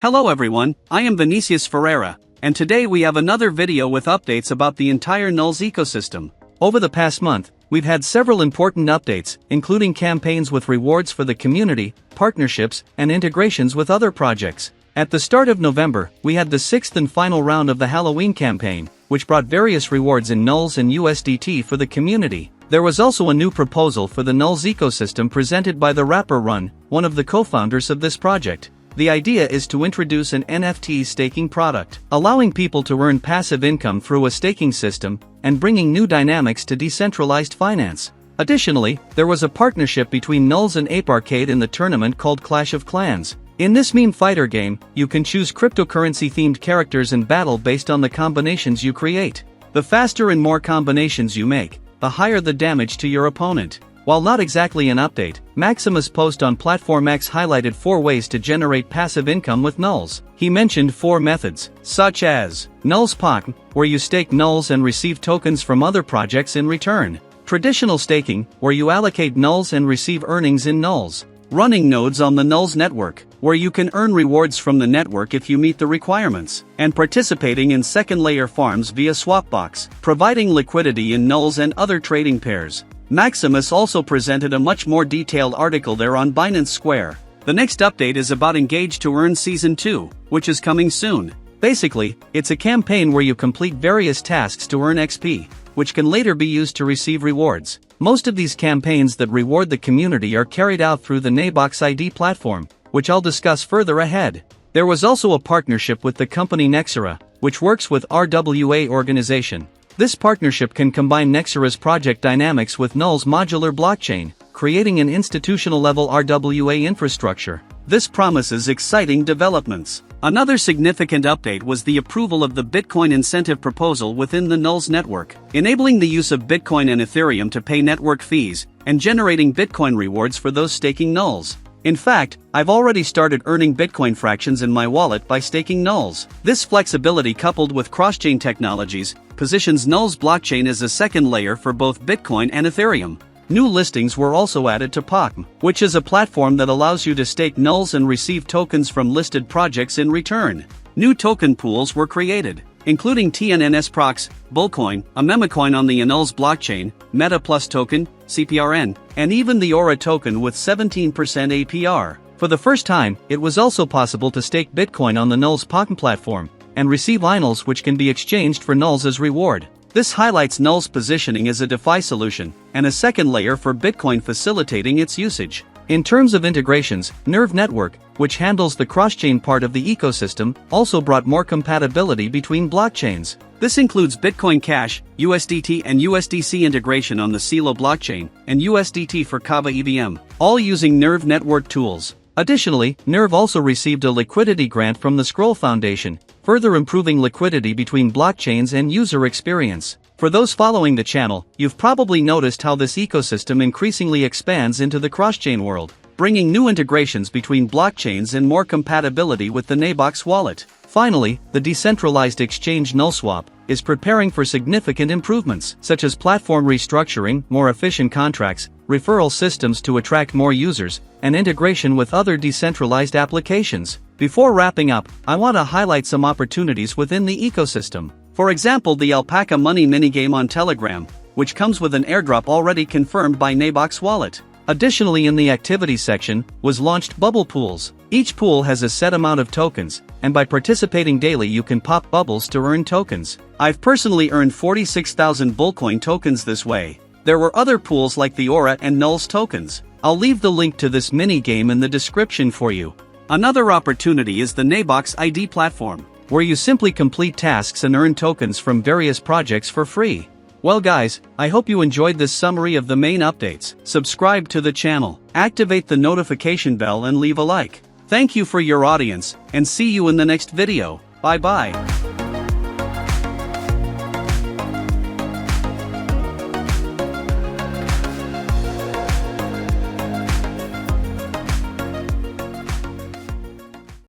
Hello everyone, I am Vinicius Ferreira, and today we have another video with updates about the entire NULS ecosystem. Over the past month, we've had several important updates, including campaigns with rewards for the community, partnerships, and integrations with other projects. At the start of November, we had the sixth and final round of the Halloween campaign, which brought various rewards in NULS and USDT for the community. There was also a new proposal for the NULS ecosystem presented by the rapper Run, one of the co-founders of this project. The idea is to introduce an NFT staking product, allowing people to earn passive income through a staking system, and bringing new dynamics to decentralized finance. Additionally, there was a partnership between NULS and Ape Arcade in the tournament called Clash of Clans. In this meme fighter game, you can choose cryptocurrency-themed characters and battle based on the combinations you create. The faster and more combinations you make, the higher the damage to your opponent. While not exactly an update, Maximus' post on Platform X highlighted 4 ways to generate passive income with NULS. He mentioned 4 methods, such as NULS POC, where you stake NULS and receive tokens from other projects in return. Traditional staking, where you allocate NULS and receive earnings in NULS. Running nodes on the NULS network, where you can earn rewards from the network if you meet the requirements. And participating in second-layer farms via Swapbox, providing liquidity in NULS and other trading pairs. Maximus also presented a much more detailed article there on Binance Square. The next update is about Engage to Earn Season 2, which is coming soon. Basically, it's a campaign where you complete various tasks to earn XP, which can later be used to receive rewards. Most of these campaigns that reward the community are carried out through the Naybox ID platform, which I'll discuss further ahead. There was also a partnership with the company Nexera, which works with RWA organization. This partnership can combine Nexera's project dynamics with NULS modular blockchain, creating an institutional-level RWA infrastructure. This promises exciting developments. Another significant update was the approval of the Bitcoin incentive proposal within the NULS network, enabling the use of Bitcoin and Ethereum to pay network fees, and generating Bitcoin rewards for those staking NULS. In fact, I've already started earning Bitcoin fractions in my wallet by staking NULS. This flexibility, coupled with cross-chain technologies, positions NULS blockchain as a second layer for both Bitcoin and Ethereum. New listings were also added to POC, which is a platform that allows you to stake NULS and receive tokens from listed projects in return. New token pools were created, including TNNS Prox, Bullcoin, a memecoin on the NULS blockchain, Meta Plus token, CPRN, and even the Aura token with 17% APR. For the first time, it was also possible to stake Bitcoin on the NULS POC platform, and receive INULS which can be exchanged for NULS as reward. This highlights NULS positioning as a DeFi solution, and a second layer for Bitcoin facilitating its usage. In terms of integrations, Nerve Network, which handles the cross-chain part of the ecosystem, also brought more compatibility between blockchains. This includes Bitcoin Cash, USDT and USDC integration on the CELO blockchain, and USDT for Kava EVM, all using Nerve Network tools. Additionally, Nerve also received a liquidity grant from the Scroll Foundation, further improving liquidity between blockchains and user experience. For those following the channel, you've probably noticed how this ecosystem increasingly expands into the cross-chain world, bringing new integrations between blockchains and more compatibility with the Naybox wallet. Finally, the decentralized exchange NULSwap is preparing for significant improvements, such as platform restructuring, more efficient contracts, referral systems to attract more users, and integration with other decentralized applications. Before wrapping up, I want to highlight some opportunities within the ecosystem. For example, the Alpaca Money minigame on Telegram, which comes with an airdrop already confirmed by Naybox Wallet. Additionally, in the activities section, was launched Bubble Pools. Each pool has a set amount of tokens, and by participating daily you can pop bubbles to earn tokens. I've personally earned 46,000 Bullcoin tokens this way. There were other pools like the Aura and NULS tokens. I'll leave the link to this mini-game in the description for you. Another opportunity is the Naybox ID platform, where you simply complete tasks and earn tokens from various projects for free. Well guys, I hope you enjoyed this summary of the main updates. Subscribe to the channel, activate the notification bell and leave a like. Thank you for your audience, and see you in the next video. Bye bye.